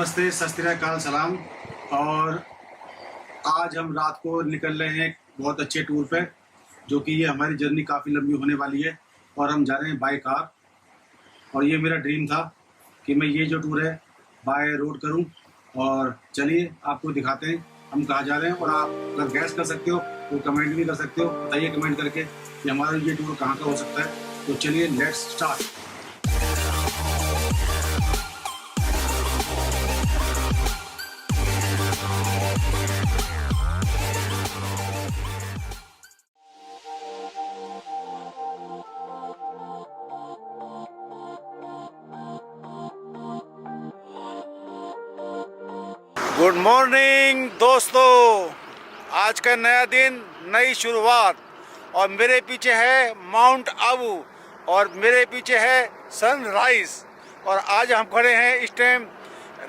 नमस्ते, सत श्री अकाल, सलाम। और आज हम रात को निकल रहे हैं एक बहुत अच्छे टूर पे, जो कि ये हमारी जर्नी काफ़ी लंबी होने वाली है और हम जा रहे हैं बाय कार। और ये मेरा ड्रीम था कि मैं ये जो टूर है बाय रोड करूं। और चलिए आपको दिखाते हैं हम कहाँ जा रहे हैं। और आप अगर गैस कर सकते हो तो कमेंट भी कर सकते हो, बताइए कमेंट करके कि हमारा ये टूर कहाँ का हो सकता है। तो चलिए लेट्स स्टार्ट। गुड मॉर्निंग दोस्तों, आज का नया दिन, नई शुरुआत। और मेरे पीछे है माउंट आबू और मेरे पीछे है सनराइज। और आज हम खड़े हैं इस टाइम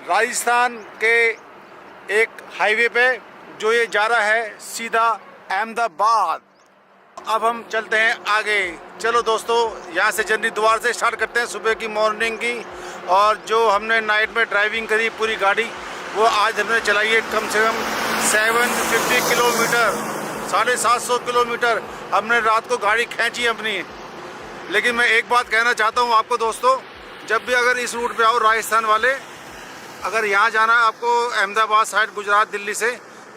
राजस्थान के एक हाईवे पे, जो ये जा रहा है सीधा अहमदाबाद। अब हम चलते हैं आगे। चलो दोस्तों, यहाँ से जर्नी दोबारा से स्टार्ट करते हैं सुबह की मॉर्निंग की। और जो हमने नाइट में ड्राइविंग करी पूरी गाड़ी, वो आज हमने चलाई है कम से कम 750 किलोमीटर, 750 किलोमीटर हमने रात को गाड़ी खींची अपनी। लेकिन मैं एक बात कहना चाहता हूँ आपको दोस्तों, जब भी अगर इस रूट पे आओ राजस्थान वाले, अगर यहाँ जाना है आपको अहमदाबाद साइड, गुजरात दिल्ली से,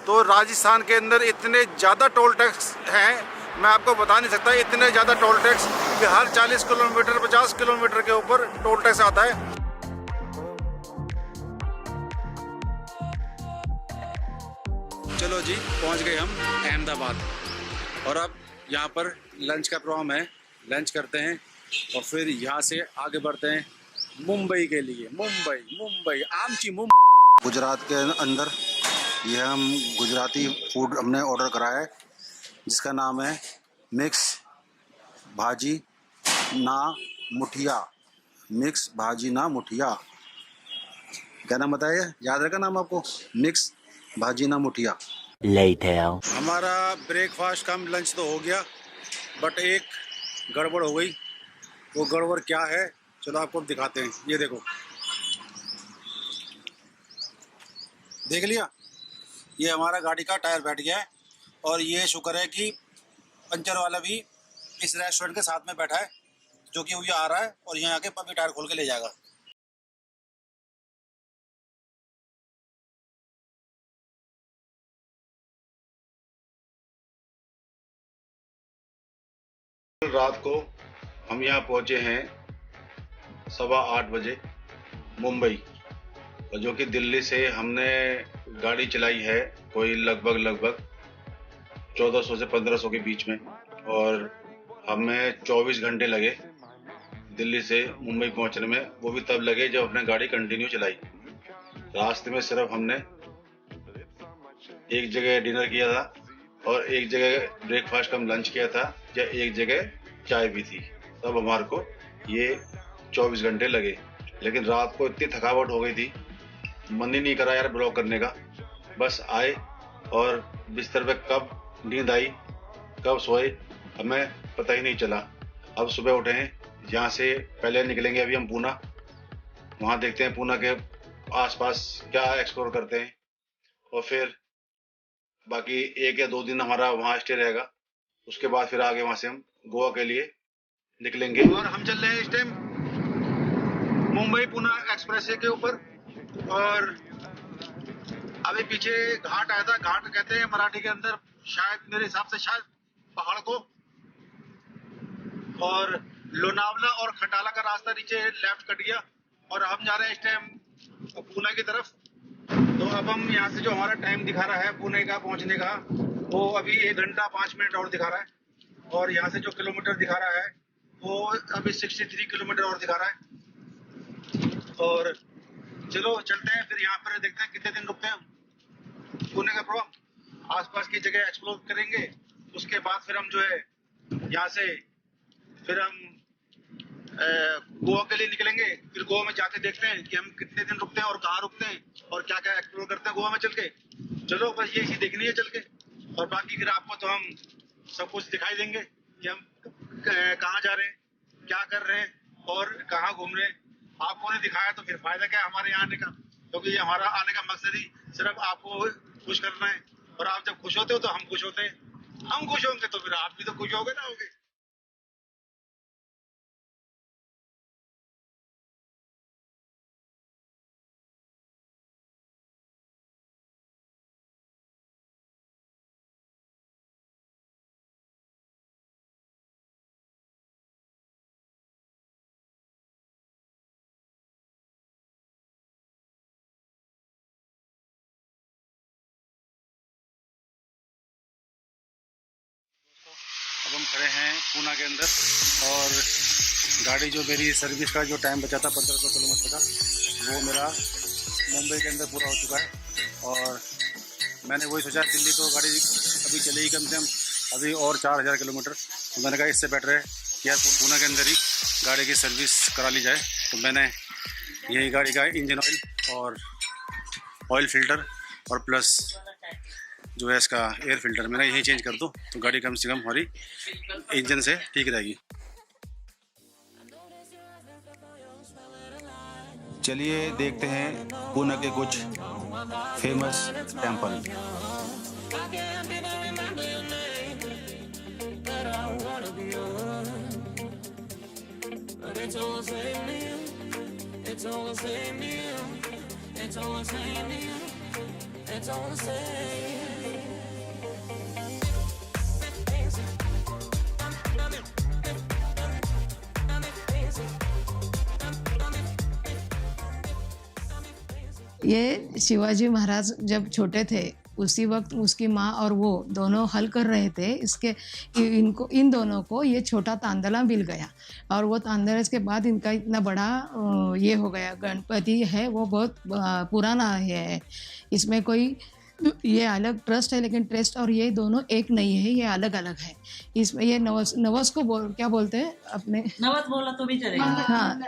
तो राजस्थान के अंदर इतने ज़्यादा टोल टैक्स हैं, मैं आपको बता नहीं सकता। इतने ज़्यादा टोल टैक्स कि हर 40 किलोमीटर 50 किलोमीटर के ऊपर टोल टैक्स आता है। चलो जी, पहुंच गए हम अहमदाबाद। और अब यहाँ पर लंच का प्रोग्राम है, लंच करते हैं और फिर यहाँ से आगे बढ़ते हैं मुंबई के लिए। मुंबई आमची मुंबई, गुजरात के अंदर। ये हम गुजराती फूड हमने ऑर्डर करा है, जिसका नाम है मिक्स भाजी ना मुठिया। मिक्स भाजी ना मुठिया, क्या नाम बताइए, याद रखा नाम आपको, मिक्स भाजी ना मुठिया। हमारा ब्रेकफास्ट कम लंच तो हो गया, बट एक गड़बड़ हो गई। वो गड़बड़ क्या है, चलो आपको दिखाते हैं। ये देखो, देख लिया, ये हमारा गाड़ी का टायर बैठ गया है। और ये शुक्र है कि पंचर वाला भी इस रेस्टोरेंट के साथ में बैठा है, जो कि वो ये आ रहा है और यहाँ आके पपी टायर खोल के ले जाएगा। रात को हम यहाँ पहुँचे हैं 8:15 बजे मुंबई, और जो कि दिल्ली से हमने गाड़ी चलाई है कोई लगभग 1400 से 1500 के बीच में। और हमें 24 घंटे लगे दिल्ली से मुंबई पहुंचने में। वो भी तब लगे जब हमने गाड़ी कंटिन्यू चलाई। रास्ते में सिर्फ हमने एक जगह डिनर किया था और एक जगह ब्रेकफास्ट कम लंच किया था, या एक जगह चाय भी थी। तब हमारे को ये 24 घंटे लगे। लेकिन रात को इतनी थकावट हो गई थी, मन ही नहीं करा यार ब्लॉग करने का। बस आए और बिस्तर पे कब नींद आई, कब सोए, हमें पता ही नहीं चला। अब सुबह उठे हैं, यहाँ से पहले निकलेंगे अभी हम पूना। वहाँ देखते हैं पूना के आसपास क्या एक्सप्लोर करते हैं, और फिर बाकी 1 या 2 दिन हमारा वहाँ स्टे रहेगा। उसके बाद फिर आगे वहाँ से हम गोवा के लिए निकलेंगे। और हम चल रहे हैं इस टाइम मुंबई पुणे एक्सप्रेस के ऊपर। और अभी पीछे घाट आया था, घाट कहते हैं मराठी के अंदर शायद, मेरे हिसाब से शायद पहाड़ को। और लोनावला और खटाला का रास्ता नीचे लेफ्ट कट गया और हम जा रहे हैं इस टाइम पुणे की तरफ। तो अब हम यहाँ से जो हमारा टाइम दिखा रहा है पुणे का पहुँचने का, वो अभी 1 घंटा 5 मिनट और दिखा रहा है। और यहाँ से जो किलोमीटर दिखा रहा है वो अभी 63 किलोमीटर और दिखा रहा है। और चलो चलते हैं, फिर यहाँ पर देखते हैं कितने दिन रुकते हैं। पुणे का प्रोग्राम आसपास की जगह एक्सप्लोर करेंगे। उसके बाद फिर हम जो है यहाँ से फिर हम गोवा के लिए निकलेंगे। फिर गोवा में जाके देखते हैं कि हम कितने दिन रुकते हैं और कहाँ रुकते हैं और क्या क्या एक्सप्लोर करते हैं गोवा में चल के। चलो बस ये चीज देखनी है चल के, और बाकी फिर आपको तो हम सब कुछ दिखाई देंगे कि हम कहाँ जा रहे हैं, क्या कर रहे हैं और कहाँ घूम रहे हैं। आपको ने दिखाया तो फिर फायदा क्या है हमारे यहाँ आने का। क्योंकि ये हमारा आने का मकसद ही सिर्फ आपको खुश करना है, और आप जब खुश होते हो तो हम खुश होते हैं, हम खुश होंगे तो फिर आप भी तो खुश होगे ना होगे। अब हम खड़े हैं पूना के अंदर, और गाड़ी जो मेरी सर्विस का जो टाइम बचा था 1500 किलोमीटर का, वो मेरा मुंबई के अंदर पूरा हो चुका है। और मैंने वही सोचा, दिल्ली तो गाड़ी अभी चलेगी कम से कम अभी और 4000 किलोमीटर, तो मैंने कहा इससे बेटर है कि यार पूना के अंदर ही गाड़ी की सर्विस करा ली जाए। तो मैंने यही गाड़ी का इंजन ऑयल और ऑयल फिल्टर और प्लस जो है इसका एयर फिल्टर मैंने यही चेंज कर दूँ, तो गाड़ी कम से कम हमारी इंजन से ठीक रहेगी। चलिए देखते हैं पूना के कुछ फेमस टेम्पल। ये शिवाजी महाराज जब छोटे थे उसी वक्त उसकी माँ और वो दोनों हल कर रहे थे, इन दोनों को ये छोटा तांदला मिल गया, और वो तांदला के बाद इनका इतना बड़ा ये हो गया। गणपति है वो बहुत पुराना है, इसमें कोई ये अलग ट्रस्ट है, लेकिन ट्रस्ट और ये दोनों एक नहीं है, ये अलग अलग है। इसमें ये नवस को क्या बोलते हैं अपने, नवस बोला तो भी चलेगा। हाँ,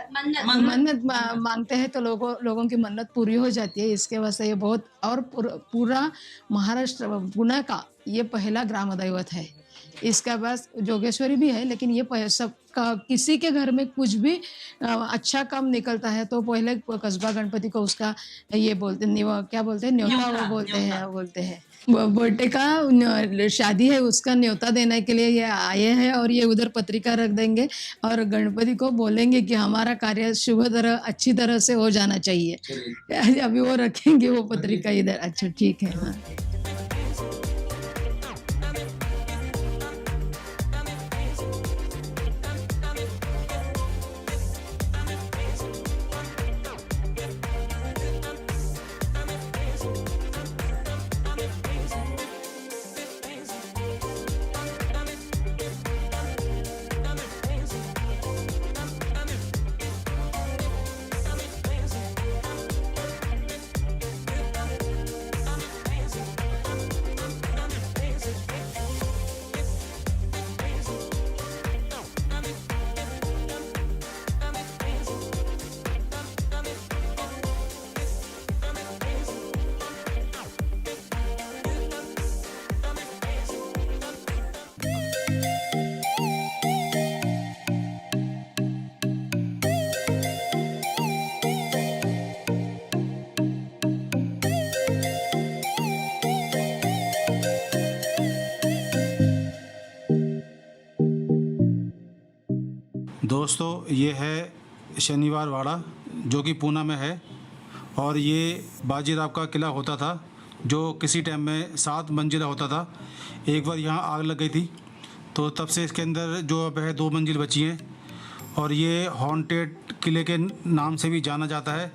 मन्नत मांगते हैं तो लोगों की मन्नत पूरी हो जाती है। इसके वास्ते ये बहुत, और पूरा महाराष्ट्र पुणे का ये पहला ग्राम दैवत है। इसके बाद जोगेश्वरी भी है, लेकिन ये सब किसी के घर में कुछ भी अच्छा काम निकलता है तो पहले कस्बा गणपति को उसका ये बोलते क्या बोलते हैं, न्योता वो बोलते हैं। बर्थडे का शादी है उसका न्योता देने के लिए ये आए हैं, और ये उधर पत्रिका रख देंगे और गणपति को बोलेंगे कि हमारा कार्य शुभ तरह अच्छी तरह से हो जाना चाहिए। अभी वो रखेंगे वो पत्रिका इधर। अच्छा ठीक है। हाँ, दोस्तों ये है शनिवार वाड़ा जो कि पूना में है, और ये बाजीराव का किला होता था जो किसी टाइम में 7 मंजिला होता था। एक बार यहाँ आग लग गई थी, तो तब से इसके अंदर जो अब है 2 मंजिल बची हैं, और ये हॉन्टेड किले के नाम से भी जाना जाता है।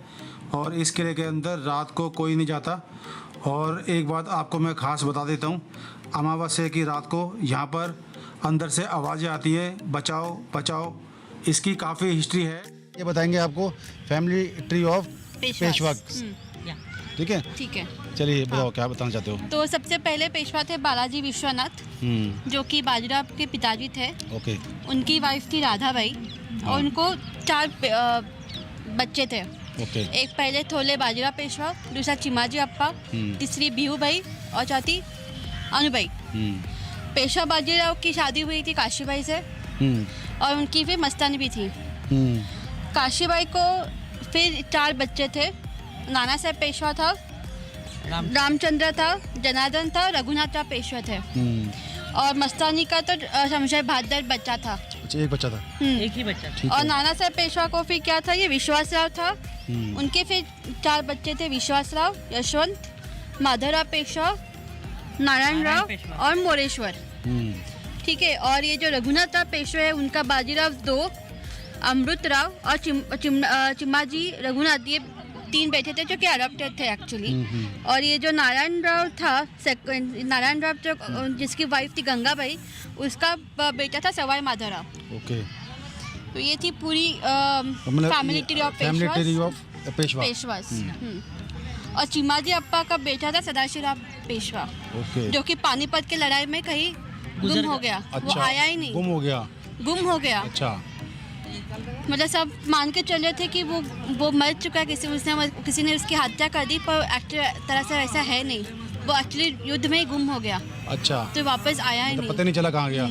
और इस किले के अंदर रात को कोई नहीं जाता। और एक बात आपको मैं ख़ास बता देता हूँ, अमावस्या की रात को यहाँ पर अंदर से आवाज़ें आती है, बचाओ बचाओ। इसकी काफ़ी हिस्ट्री है, ये बताएंगे आपको। Family tree of Peshwa. ठीक है, ठीक है। चलिए बताओ क्या बताना चाहते हो। तो सबसे पहले पेशवा थे बालाजी विश्वनाथ, जो कि बाजीराव के पिताजी थे। ओके। उनकी वाइफ थी राधाबाई, और उनको 4 बच्चे थे। ओके। एक पहले थोले बाजीराव पेशवा, दूसरा चिमाजी अप्पा, तीसरी बिहूबाई और चौथी अनुबाई। पेशवा बाजीराव की शादी हुई थी काशीबाई से, और उनकी फिर मस्तानी भी थी। काशीबाई को फिर 4 बच्चे थे, नाना साहेब पेशवा था, रामचंद्र था, जनार्दन था, रघुनाथ राव पेशवा थे। और मस्तानी का तो शमशेर बहादुर बच्चा था। अच्छा, एक बच्चा था। एक ही बच्चा। ठीक और है। नाना साहेब पेशवा को फिर क्या था, ये विश्वास राव था। उनके फिर 4 बच्चे थे, विश्वास राव, यशवंत, माधवराव पेशवा, नारायण राव पेशवा। और मोरेश्वर। ठीक है। और ये जो रघुनाथ राव पेशवा है, उनका बाजीराव 2, अमृत राव और चिमाजी रघुनाथ, ये 3 बेटे थे जो कि अडॉप्टेड थे एक्चुअली। और ये जो नारायण राव था, नारायण राव जो जिसकी वाइफ थी गंगाबाई, उसका बेटा था सवाई माधवराव। ओके। तो ये थी पूरी मतलब family tree of family tree Peshwa. Of Peshwa. Peshwas. और चिमाजी अप्पा का बेटा था सदाशिवराव पेशवा, ओके। जो कि पानीपत की लड़ाई में कहीं गुम हो गया। अच्छा, वो आया ही नहीं, गुम हो गया। गुम हो गया। अच्छा। मतलब सब मान के चले थे कि वो मर चुका है, किसी ने उसकी हत्या कर दी, पर एक्चुअली तरह से ऐसा है नहीं। वो एक्चुअली युद्ध में ही गुम हो गया, अच्छा, तो वापस आया ही मतलब नहीं। पता नहीं चला कहाँ गया,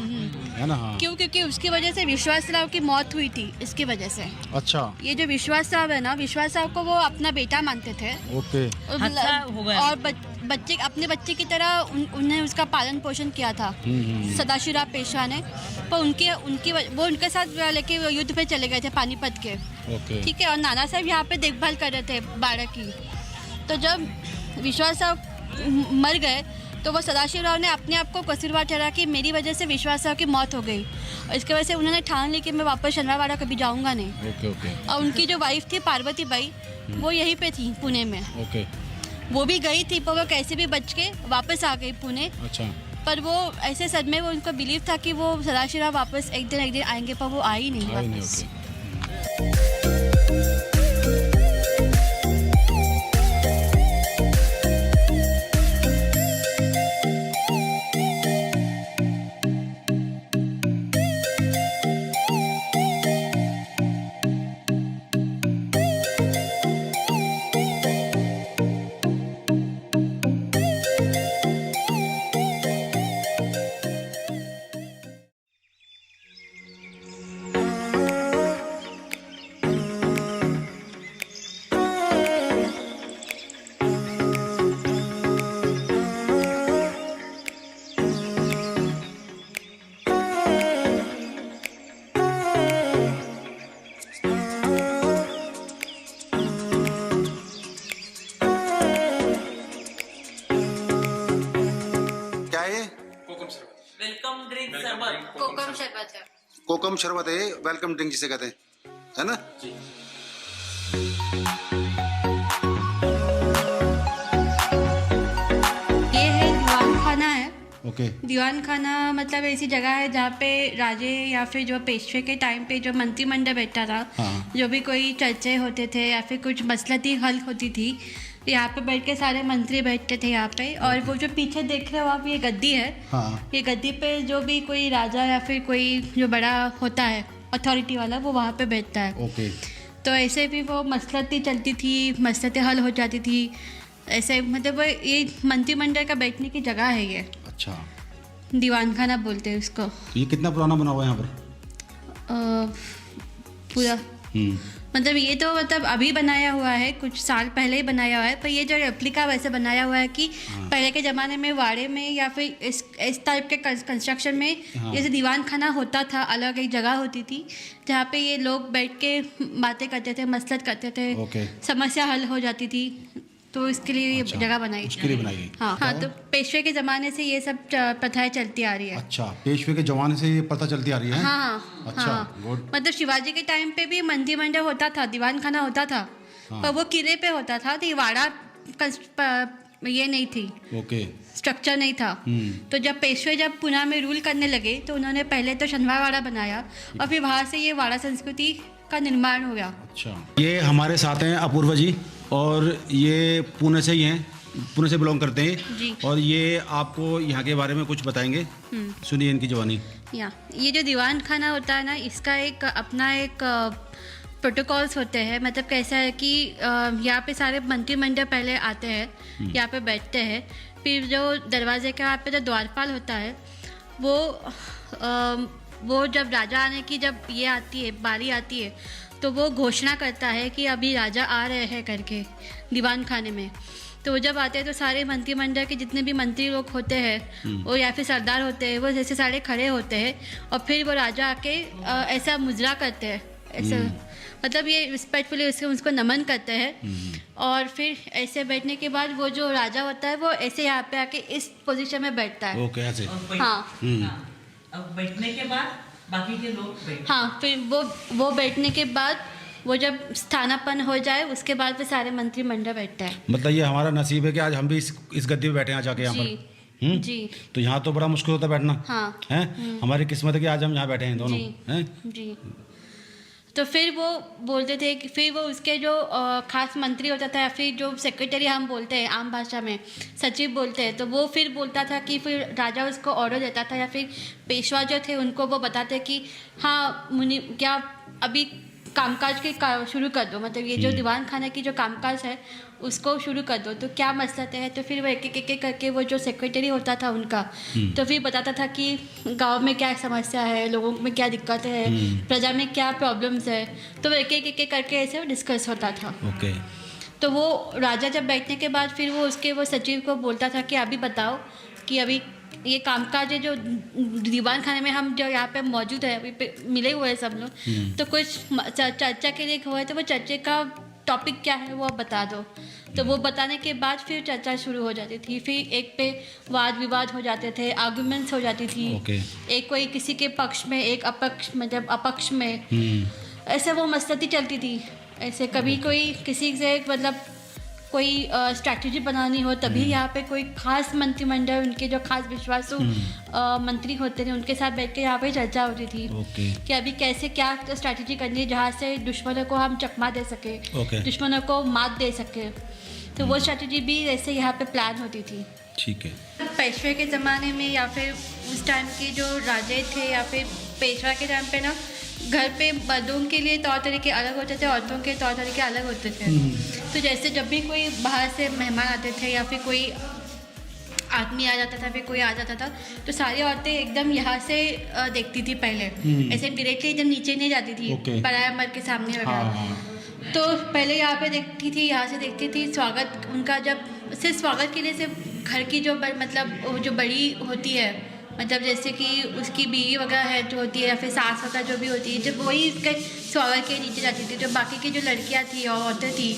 है ना। हाँ। क्यों? क्योंकि उसकी वजह से विश्वास राव की मौत हुई थी, इसकी वजह से। अच्छा, ये जो विश्वास राव है ना, विश्वास राव को वो अपना बेटा मानते थे। ओके। अच्छा हो गया। और बच्चे अपने बच्चे की तरह उन्हें उसका पालन पोषण किया था सदाशिवराव पेशवा ने। पर वो उनके साथ लेके युद्ध पे चले गए थे पानीपत के। ओके। ठीक है। और नाना साहब यहाँ पे देखभाल कर रहे थे बालक की। तो जब विश्वास राव मर गए, तो वो सदाशिवराव ने अपने आप को कसूरवार ठहरा कि मेरी वजह से विश्वास राव की मौत हो गई। और इसकी वजह से उन्होंने ठान ली कि मैं वापस शनिवारवाड़ा कभी जाऊंगा नहीं। ओके। ओके। और उनकी जो वाइफ थी पार्वती बाई, वो यहीं पे थी पुणे में। ओके। वो भी गई थी, पर वो कैसे भी बच के वापस आ गई पुणे। अच्छा। पर वो ऐसे सदमे में उनको बिलीव था कि वो सदाशिवराव वापस एक दिन आएंगे, पर वो आई नहीं आई नहीं। वापस। ओके। क्या है? वेलकम ड्रिंक शरबत। कोकम शरबत है। कोकम शरबत है, वेलकम ड्रिंक जिसे कहते हैं, है ना। ये है दीवान खाना है। ओके। दीवान खाना मतलब ऐसी जगह है जहाँ पे राजे या फिर जो पेशवे के टाइम पे जो मंत्रिमंडल बैठता था, हाँ। जो भी कोई चर्चे होते थे या फिर कुछ मसलती हल होती थी, तो यहाँ पे बैठ के सारे मंत्री बैठते थे यहाँ पे। और वो जो पीछे देख रहे हो आप, ये गद्दी है। हाँ। ये गद्दी पे जो भी कोई राजा या फिर कोई जो बड़ा होता है अथॉरिटी वाला, वो वहाँ पे बैठता है। ओके। तो ऐसे भी वो मसलती चलती थी, मसलतें हल हो जाती थी ऐसे। मतलब वो ये मंत्रिमंडल का बैठने की जगह है। ये अच्छा, दीवान खाना बोलते हैं उसको। ये कितना पुराना बना हुआ है यहाँ पर? पूरा मतलब ये तो मतलब अभी बनाया हुआ है, कुछ साल पहले ही बनाया हुआ है। पर ये जो रेप्लिका वैसे बनाया हुआ है कि पहले के ज़माने में वाड़े में या फिर इस टाइप के कंस्ट्रक्शन में जैसे दीवान खाना होता था, अलग एक जगह होती थी जहाँ पे ये लोग बैठ के बातें करते थे, मसलत करते थे, ओके। समस्या हल हो जाती थी। तो इसके लिए ये अच्छा, जगह बनाई उसके लिए बनाई गई। हाँ। तो पेशवे के ज़माने से ये सब प्रथाएं चलती आ रही है। अच्छा, पेशवे के जमाने से ये पता चलती आ रही है। हाँ। अच्छा, हाँ। गुड। मतलब शिवाजी के टाइम पे भी मंत्रिमंडल होता था, दीवान खाना होता था। हाँ। पर वो किले पे होता था, तो ये वाड़ा ये नहीं थी, ओके। स्ट्रक्चर नहीं था। तो जब पेशवे जब पुणे में रूल करने लगे, तो उन्होंने पहले तो शनिवारवाड़ा बनाया और फिर वहाँ से ये वाड़ा संस्कृति का निर्माण हो गया। अच्छा, ये हमारे साथ हैं अपूर्वा जी, और ये पुणे से ही हैं, पुणे से बिलोंग करते हैं जी। और ये आपको यहाँ के बारे में कुछ बताएंगे। सुनिए इनकी जवानी। ये जो दीवान खाना होता है ना, इसका एक अपना एक प्रोटोकॉल्स होते हैं। मतलब कैसा है कि यहाँ पे सारे मंत्रिमंडल पहले आते हैं, यहाँ पे बैठते हैं। फिर जो दरवाजे के वहाँ पे जो द्वारपाल होता है, वो जब राजा आने की जब ये आती है, बारी आती है, तो वो घोषणा करता है कि अभी राजा आ रहे हैं करके दीवान खाने में। तो वो जब आते हैं तो सारे मंत्रिमंडल के जितने भी मंत्री लोग होते हैं वो या फिर सरदार होते हैं वो जैसे सारे खड़े होते हैं और फिर वो राजा आके ऐसा मुजरा करते हैं, ऐसा मतलब ये रिस्पेक्टफुली उसको नमन करते हैं। और फिर ऐसे बैठने के बाद वो जो राजा होता है वो ऐसे यहाँ पे आके इस पोजीशन में बैठता है। ओके, ऐसे। हाँ अब बैठने के बाद बाकी के लोग बैठ। हाँ, फिर वो बैठने के बाद वो जब स्थानापन्न हो जाए उसके बाद फिर सारे मंत्रिमंडल बैठते हैं। मतलब ये हमारा नसीब है कि आज हम भी इस गद्दी पे बैठे हैं जाके यहाँ पर। जी। तो यहाँ तो बड़ा मुश्किल होता है बैठना। हाँ। हैं, हमारी किस्मत है कि आज हम यहाँ बैठे हैं दोनों। हैं? जी। तो फिर वो बोलते थे कि फिर वो उसके जो खास मंत्री होता था या फिर जो सेक्रेटरी हम बोलते हैं आम भाषा में सचिव बोलते हैं, तो वो फिर बोलता था कि फिर राजा उसको ऑर्डर देता था या फिर पेशवा जो थे उनको वो बताते कि हाँ मुनि क्या अभी कामकाज के शुरू कर दो, मतलब ये जो दीवान खाने की जो कामकाज है उसको शुरू कर दो। तो क्या मसलते हैं, तो फिर वो एक एक करके वो जो सेक्रेटरी होता था उनका तो फिर बताता था कि गांव में क्या समस्या है, लोगों में क्या दिक्कत है, प्रजा में क्या प्रॉब्लम्स है, तो वो एक एक करके ऐसे डिस्कस होता था। ओके। तो वो राजा जब बैठने के बाद फिर वो उसके वो सचिव को बोलता था कि अभी बताओ कि अभी ये कामकाज है जो दीवान खाने में हम जो यहाँ पे मौजूद है अभी पे मिले हुए हैं सब लोग, तो कुछ चर्चा के लिए हुआ है, तो वो चर्चा का टॉपिक क्या है वो आप बता दो। तो वो बताने के बाद फिर चर्चा शुरू हो जाती थी, फिर एक पे वाद विवाद हो जाते थे, आर्गुमेंट्स हो जाती थी। एक कोई किसी के पक्ष में एक अपक्ष मतलब अपक्ष में ऐसे वो मस्ती चलती थी। ऐसे कभी कोई किसी से मतलब कोई स्ट्रैटेजी बनानी हो तभी यहाँ पे कोई खास मंत्रिमंडल उनके जो खास विश्वासु मंत्री होते थे उनके साथ बैठ के यहाँ पे चर्चा होती थी कि अभी कैसे क्या स्ट्रैटेजी करनी है जहाँ से दुश्मनों को हम चकमा दे सके, दुश्मनों को मात दे सके। तो वो स्ट्रैटेजी भी ऐसे यहाँ पे प्लान होती थी। ठीक है। पेशवे के ज़माने में या फिर उस टाइम के जो राजे थे या फिर पेशवा के टाइम पे ना घर पे मर्दों के लिए तौर तरीके अलग होते थे, औरतों के तौर तरीके अलग होते थे। तो जैसे जब भी कोई बाहर से मेहमान आते थे या फिर कोई आदमी आ जाता था फिर कोई आ जाता था तो सारी औरतें एकदम यहाँ से देखती थी पहले, ऐसे डायरेक्टली एकदम नीचे नहीं जाती थी पराया मर्द के सामने वगैरह। तो पहले यहाँ पे देखती थी, यहाँ से देखती थी स्वागत उनका, जब सिर्फ स्वागत के लिए सिर्फ घर की जो मतलब जो बड़ी होती है मतलब जैसे कि उसकी बीवी वगैरह है जो होती है या फिर सास वगैरह जो भी होती है, जब वही इसके स्वागत के नीचे जाती थी, जो बाकी की जो लड़कियां थी और औरतें थी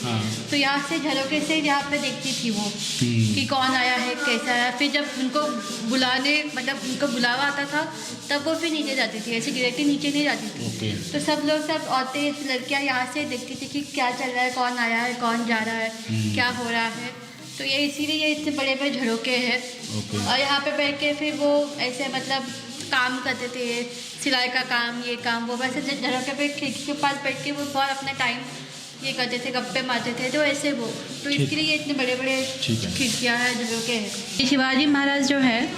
तो यहाँ से झरोके से यहाँ पे देखती थी वो कि कौन आया है कैसा आया। फिर जब उनको बुलाने मतलब उनको बुलावा आता था तब वो फिर नीचे जाती थी, ऐसे डायरेक्टली नीचे नहीं जाती थी। तो सब लोग सब औरतें लड़कियाँ यहाँ से देखती थी कि क्या चल रहा है, कौन आया है, कौन जा रहा है, क्या हो रहा है। तो ये इसीलिए ये इतने बड़े बड़े झरोके हैं। और यहाँ पे बैठ के फिर वो ऐसे मतलब काम करते थे, सिलाई का काम, ये काम वो, वैसे झरोके पे खिड़की के पास बैठ के वो बहुत अपना टाइम ये करते थे, गप्पे मारते थे, तो ऐसे वो तो इसके लिए ये इतने बड़े बड़े खिड़कियाँ हैं झरोके हैं। शिवाजी महाराज जो है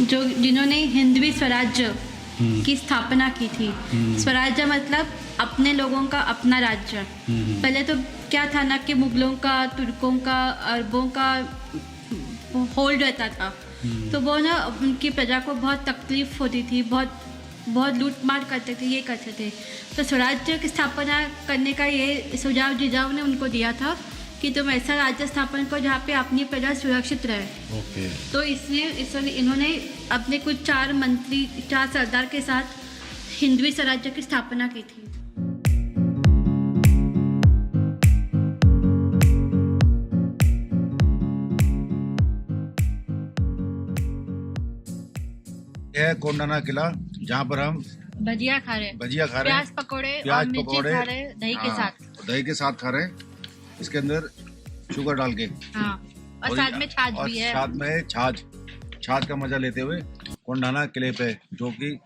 जो जिन्होंने हिंदवी स्वराज्य की स्थापना की थी। स्वराज्य मतलब अपने लोगों का अपना राज्य। पहले तो क्या था ना कि मुगलों का, तुर्कों का, अरबों का होल्ड रहता था, तो वो ना उनकी प्रजा को बहुत तकलीफ होती थी, बहुत लूट मार करते थे, ये करते थे। तो स्वराज्य की स्थापना करने का ये सुझाव जिजाऊ ने उनको दिया था कि तुम ऐसा राज्य स्थापन करो जहाँ पे अपनी प्रजा सुरक्षित रहे। तो इसलिए इन्होंने अपने कुछ 4 मंत्री 4 सरदार के साथ हिंदवी स्वराज्य की स्थापना की थी। है कोंडाना किला जहाँ पर हम भजिया खा रहे हैं, प्याज पकौड़े और मिर्ची खा रहे हैं दही के साथ। दही के साथ खा रहे हैं, इसके अंदर शुगर डाल के। हाँ, और साथ में छाछ भी है। साथ में छाछ का मजा लेते हुए कोंडाना किले पे, जो कि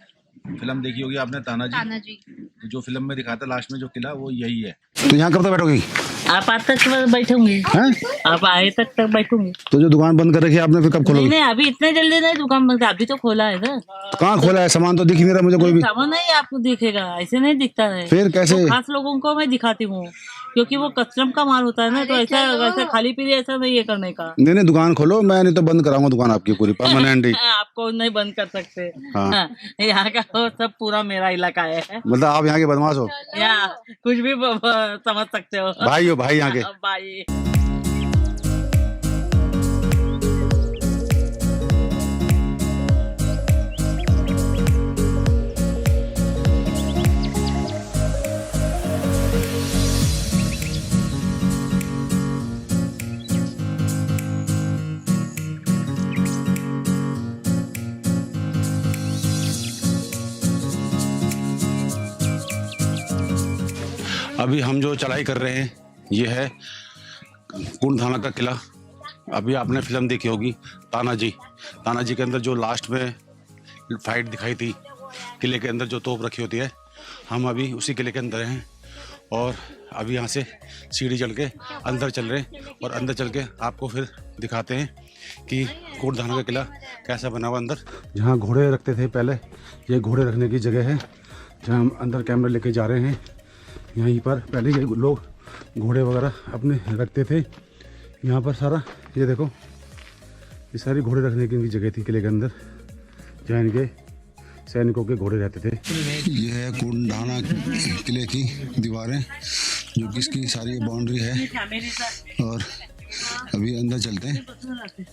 फिल्म देखी होगी आपने तानाजी, जो फिल्म में दिखाता लास्ट में जो किला वो यही है। तो यहाँ कब तक बैठोगी? आप आज तक बैठे होंगे, हैं? आप आए तक बैठूंगे। तो जो दुकान बंद कर रखी है आपने, फिर कब नहीं खोलोगे? नहीं, अभी इतने जल्दी नहीं दुकान बंद, अभी तो खोला है ना। कहाँ खोला है? सामान तो दिख ही नहीं रहा मुझे कोई भी। सामान नहीं आपको दिखेगा, ऐसे नहीं दिखता है। फिर कैसे? तो खास लोगों को मैं दिखाती हूँ, क्योंकि वो कस्टम का माल होता है ना, तो ऐसा वैसे खाली पीली ऐसा नहीं है करने का। नहीं दुकान खोलो, मैं नहीं तो बंद कराऊंगा दुकान आपकी पूरी परमानेंट ही। आपको नहीं बंद कर सकते। हाँ। यहाँ का वो सब पूरा मेरा इलाका है। मतलब आप यहाँ के बदमाश हो? यहाँ कुछ भी समझ सकते हो। भाई हो भाई यहाँ के? भाई। अभी हम जो चढ़ाई कर रहे हैं ये है कुंड थाना का किला। अभी आपने फिल्म देखी होगी तानाजी। तानाजी के अंदर जो लास्ट में फाइट दिखाई थी, किले के अंदर जो तोप रखी होती है, हम अभी उसी किले के अंदर हैं। और अभी यहाँ से सीढ़ी चढ़ के अंदर चल रहे हैं और अंदर चल के आपको फिर दिखाते हैं कि कुंड थाना का किला कैसा बना हुआ अंदर। जहाँ घोड़े रखते थे पहले, ये घोड़े रखने की जगह है जहाँ हम अंदर कैमरा लेके जा रहे हैं। यहीं पर पहले ये लोग घोड़े वगैरह अपने रखते थे। यहाँ पर सारा ये देखो, ये सारी घोड़े रखने की इनकी जगह थी किले के अंदर, जहाँ इनके सैनिकों के घोड़े रहते थे। ये है कुंड थाना किले की दीवारें, जो कि इसकी सारी बाउंड्री है। और अभी अंदर चलते हैं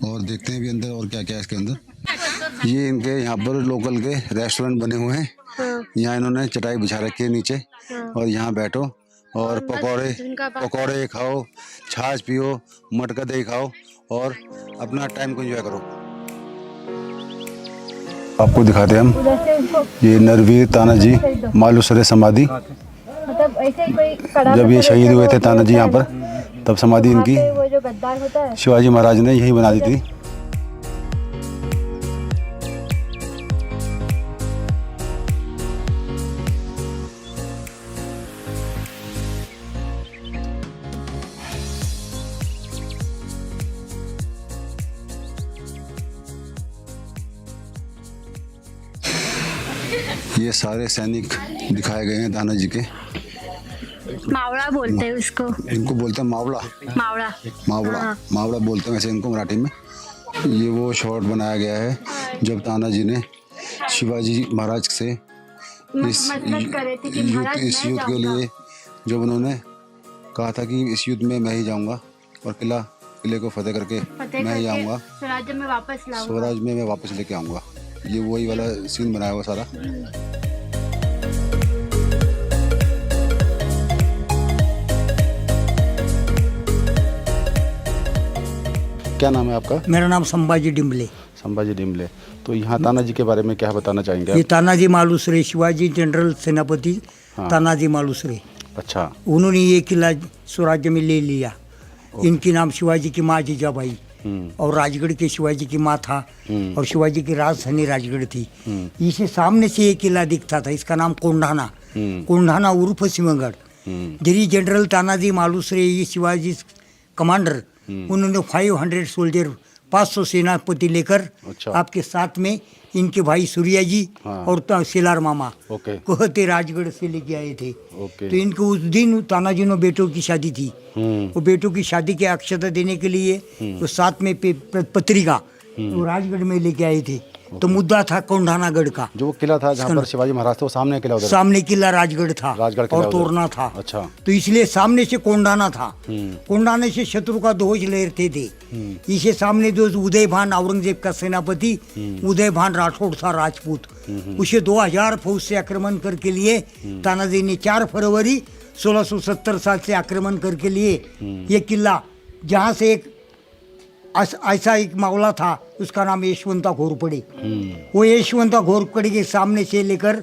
और देखते हैं अभी अंदर और क्या क्या है इसके अंदर। ये इनके यहाँ पर लोकल के रेस्टोरेंट बने हुए हैं। यहाँ इन्होंने चटाई बिछा रखी है नीचे, और यहाँ बैठो और पकौड़े खाओ, छाछ पियो, मटका दही खाओ और अपना टाइम को एंजॉय करो। आपको दिखाते हैं हम ये नरवीर तानाजी मालूसरे समाधि। मतलब ऐसे कोई जब ये शहीद हुए थे तानाजी यहाँ पर, तब समाधि इनकी वो जो गद्दार होता है शिवाजी महाराज ने यही बना दी थी। ये सारे सैनिक दिखाए गए हैं तानाजी के। मावड़ा बोलते हैं उसको। इनको बोलते हैं मावड़ा। मावड़ा मावड़ा बोलते हैं वैसे इनको मराठी में। ये वो शॉट बनाया गया है जब तानाजी ने शिवाजी महाराज से इस युद्ध के लिए, जब उन्होंने कहा था कि इस युद्ध में मैं ही जाऊंगा और किले को फतेह करके मैं ही आऊँगा, स्वराज में मैं वापस लेके आऊँगा। ये वही वाला सीन बनाया हुआ सारा। क्या नाम है आपका? मेरा नाम संभाजी डिम्बले। संभाजी डिम्बले। तो यहाँ तानाजी के बारे में क्या बताना चाहेंगे आप? ये तानाजी मालूसरे, शिवाजी जनरल सेनापति तानाजी मालूसरे। अच्छा। उन्होंने ये किला स्वराज्य में ले लिया। इनकी नाम शिवाजी की माँ जीजाबाई और राजगढ़ के शिवाजी की माँ था, और शिवाजी की राजधानी राजगढ़ थी। इसे सामने से एक किला दिखता था, इसका नाम कोंढाना उर्फ सिंहगढ़। जरी जनरल तानाजी मालूसरे, ये शिवाजी कमांडर, उन्होंने 500 सोल्जर, 500 सेनापति लेकर आपके साथ में इनके भाई सूर्या जी और सेलार मामा कहते राजगढ़ से लेके आए थे। तो इनको उस दिन तानाजी ने बेटों की शादी थी। वो बेटों की शादी के अक्षता देने के लिए तो साथ में पत्रिका वो राजगढ़ में लेके आए थे। तो मुद्दा था कोंढानागढ़ का, जो किला था जहाँ पर शिवाजी महाराज थे, वो सामने किला, उधर सामने किला राजगढ़ था, और तोरना था। अच्छा। तो इसलिए सामने से कोंढाना था। कोंढाने से शत्रु का ध्वज लहरते थे। इसे सामने जो उदय भान औरंगजेब का सेनापति उदय भान राठौड़ था, राजपूत, उसे 2000 फौज से आक्रमण करके लिए तानाजी ने 4 फरवरी 1670 साल से आक्रमण करके लिए ये किला, जहाँ से एक ऐसा एक मावला था, उसका नाम यशवंता घोरपड़े। वो यशवंता घोरपड़े के सामने से लेकर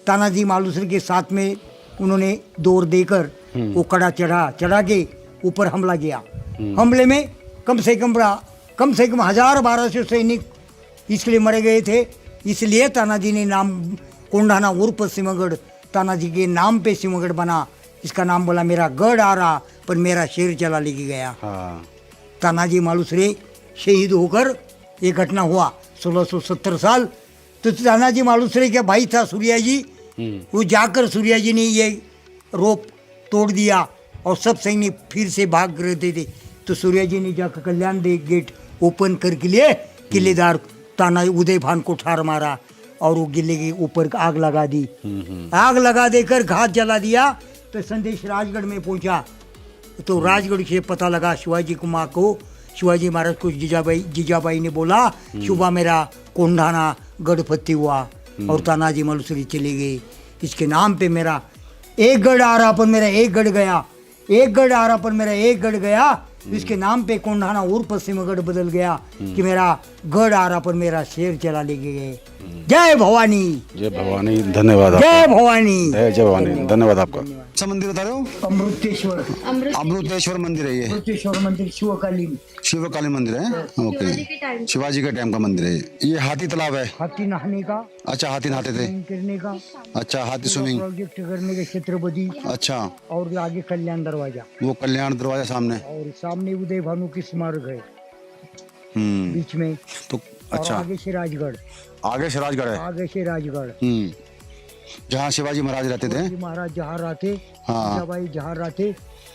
तानाजी मालूसरे के साथ में उन्होंने दौड़ देकर वो कड़ा चढ़ा के ऊपर हमला किया। हमले में कम से कम 1000-1200 सैनिक इसलिए मरे गए थे। इसलिए तानाजी ने नाम कोंढाना उर्फ सिंहगढ़, तानाजी के नाम पे सिंहगढ़ बना। इसका नाम बोला मेरा गढ़ आ रहा, पर मेरा शेर चला लेके गया। हाँ तानाजी मालुसरे शहीद होकर ये घटना हुआ 1670 साल। तो तानाजी मालुसरे का भाई था सूर्याजी, वो जाकर सूर्याजी ने ये रोप तोड़ दिया और सब सैनिक फिर से भाग रहे थे। तो सूर्याजी ने जाकर कल्याण दे गेट ओपन करके लिए किलेदार ताना उदय भान को ठार मारा और वो किले के ऊपर आग लगा दी। आग लगा देकर घात जला दिया। तो संदेश राजगढ़ में पहुंचा तो राजगढ़ से पता लगा शिवाजी कुमार को, शिवाजी महाराज को जीजाबाई ने बोला सुबह मेरा कोंढाना गढ़पत्ती हुआ और तानाजी मालुसरे चले गए। इसके नाम पे मेरा एक गढ़ आ रहा पर मेरा एक गढ़ गया, एक गढ़ आ रहा पर मेरा एक गढ़ गया। इसके नाम पे कोंढाना और पश्चिमगढ़ बदल गया कि मेरा गढ़ आ रहा पर मेरा शेर चला लेके गए। जय भवानी, जय भवानी, धन्यवाद जय आपका। भवानी, जय भवानी, धन्यवाद आपका। अच्छा मंदिर बता रहे हो? अमृतेश्वर, अमृतेश्वर मंदिर है ये। अमृतेश्वर मंदिर शिवकालीन, शिवकालीन मंदिर है। ओके, शिवाजी के टाइम का मंदिर है ये। हाथी तालाब है। हाथी नहाने का, अच्छा हाथी नहाते थे। स्विमिंग करने का, अच्छा हाथी स्विमिंग। प्रोजेक्ट करने के छत्रपति, अच्छा और आगे कल्याण दरवाजा, वो कल्याण दरवाजा सामने। और सामने उदय भानु की स्मारक है बीच में। तो और अच्छा आगे से राजगढ़, आगे से राजगढ़ है। आगे से राजगढ़, जहाँ शिवाजी महाराज रहते थे। शिवाजी महाराज जहाँ रहते, हाँ। जीजाबाई जहाँ रहते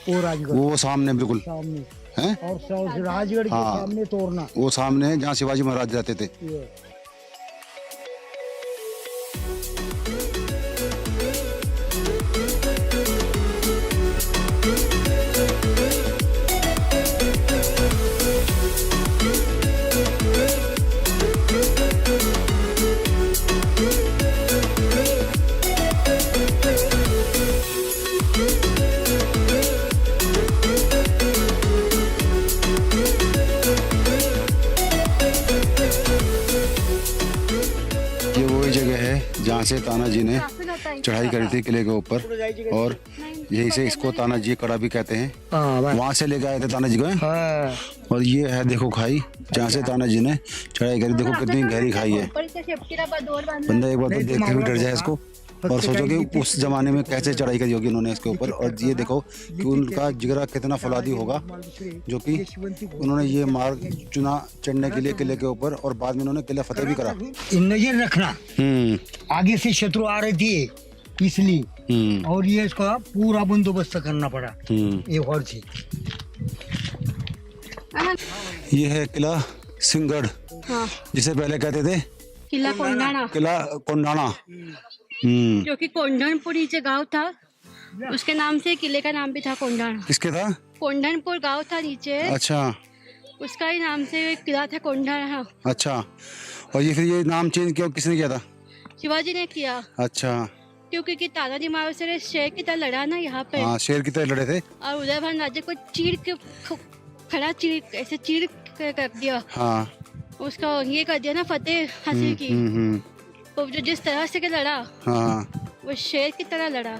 वो राजगढ़ वो सामने बिल्कुल सामने है। और राजगढ़ के हाँ। सामने तोड़ना वो सामने जहाँ शिवाजी महाराज रहते थे। ये। ये वही जगह है जहाँ से तानाजी ने चढ़ाई करी थी किले के ऊपर, और यही से इसको तानाजी कड़ा भी कहते हैं। वहाँ से लेके आए थे तानाजी को। और ये है देखो खाई जहाँ से तानाजी ने चढ़ाई करी। देखो कितनी गहरी खाई है। बंदा एक बार तो देखते हुए डर जाए इसको, और सोचो कि उस जमाने में कैसे चढ़ाई करी होगी उन्होंने इसके ऊपर। और ये देखो कि उनका जिगरा कितना फौलादी होगा, जो कि उन्होंने ये मार्ग चुना चढ़ने के लिए किले के ऊपर, और बाद में उन्होंने किला फतेह भी करा। नजर रखना, आगे से शत्रु आ रहे थे इसलिए, और ये इसका पूरा बंदोबस्त करना पड़ा ये और से। ये है किला सिंहगढ़, जिसे पहले कहते थे किला कोंडाना, किला कोंडाना। जो कि कोंढणपुर नीचे गांव था, उसके नाम से किले का नाम भी था कोंडाना। किसके था? कोंढणपुर गांव था नीचे, अच्छा उसका ही नाम से किला था कोंडाना। अच्छा, और ये फिर ये नाम चेंज किया किसने किया था? शिवाजी ने किया। अच्छा, क्योंकि तानाजी मालुसरे शेर की तरह लड़ा ना यहाँ पे, हाँ शेर की तरह लड़े थे। और उदय भान राजे को चीर के खड़ा ऐसे चीर के कर दिया। हाँ उसका ये कर दिया ना फतेह हासिल की। तो जो जिस तरह से के लड़ा, हाँ वो शेर की तरह लड़ा,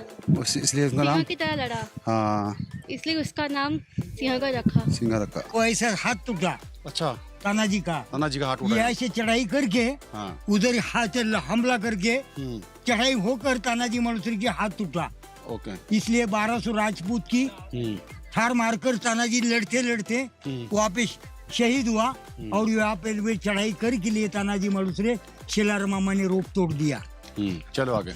इसलिए उसका नाम सिंह की तरह लड़ा, हाँ इसलिए उसका नाम सिंहगढ़ रखा। सिंह रखा। वो ऐसा हाथ टूटा अच्छा, तानाजी का, तानाजी का हाथ ये उठा। ऐसे चढ़ाई करके हाँ उधर हाथ हमला करके चढ़ाई होकर तानाजी मालुसरे के हाथ टूटा। ओके। इसलिए 1200 राजपूत की ठार मारकर तानाजी लड़ते लड़ते वापस शहीद हुआ। और यहाँ पे वे चढ़ाई कर के लिए तानाजी मालुसरे शेलार मामा ने रोप तोड़ दिया। चलो आगे।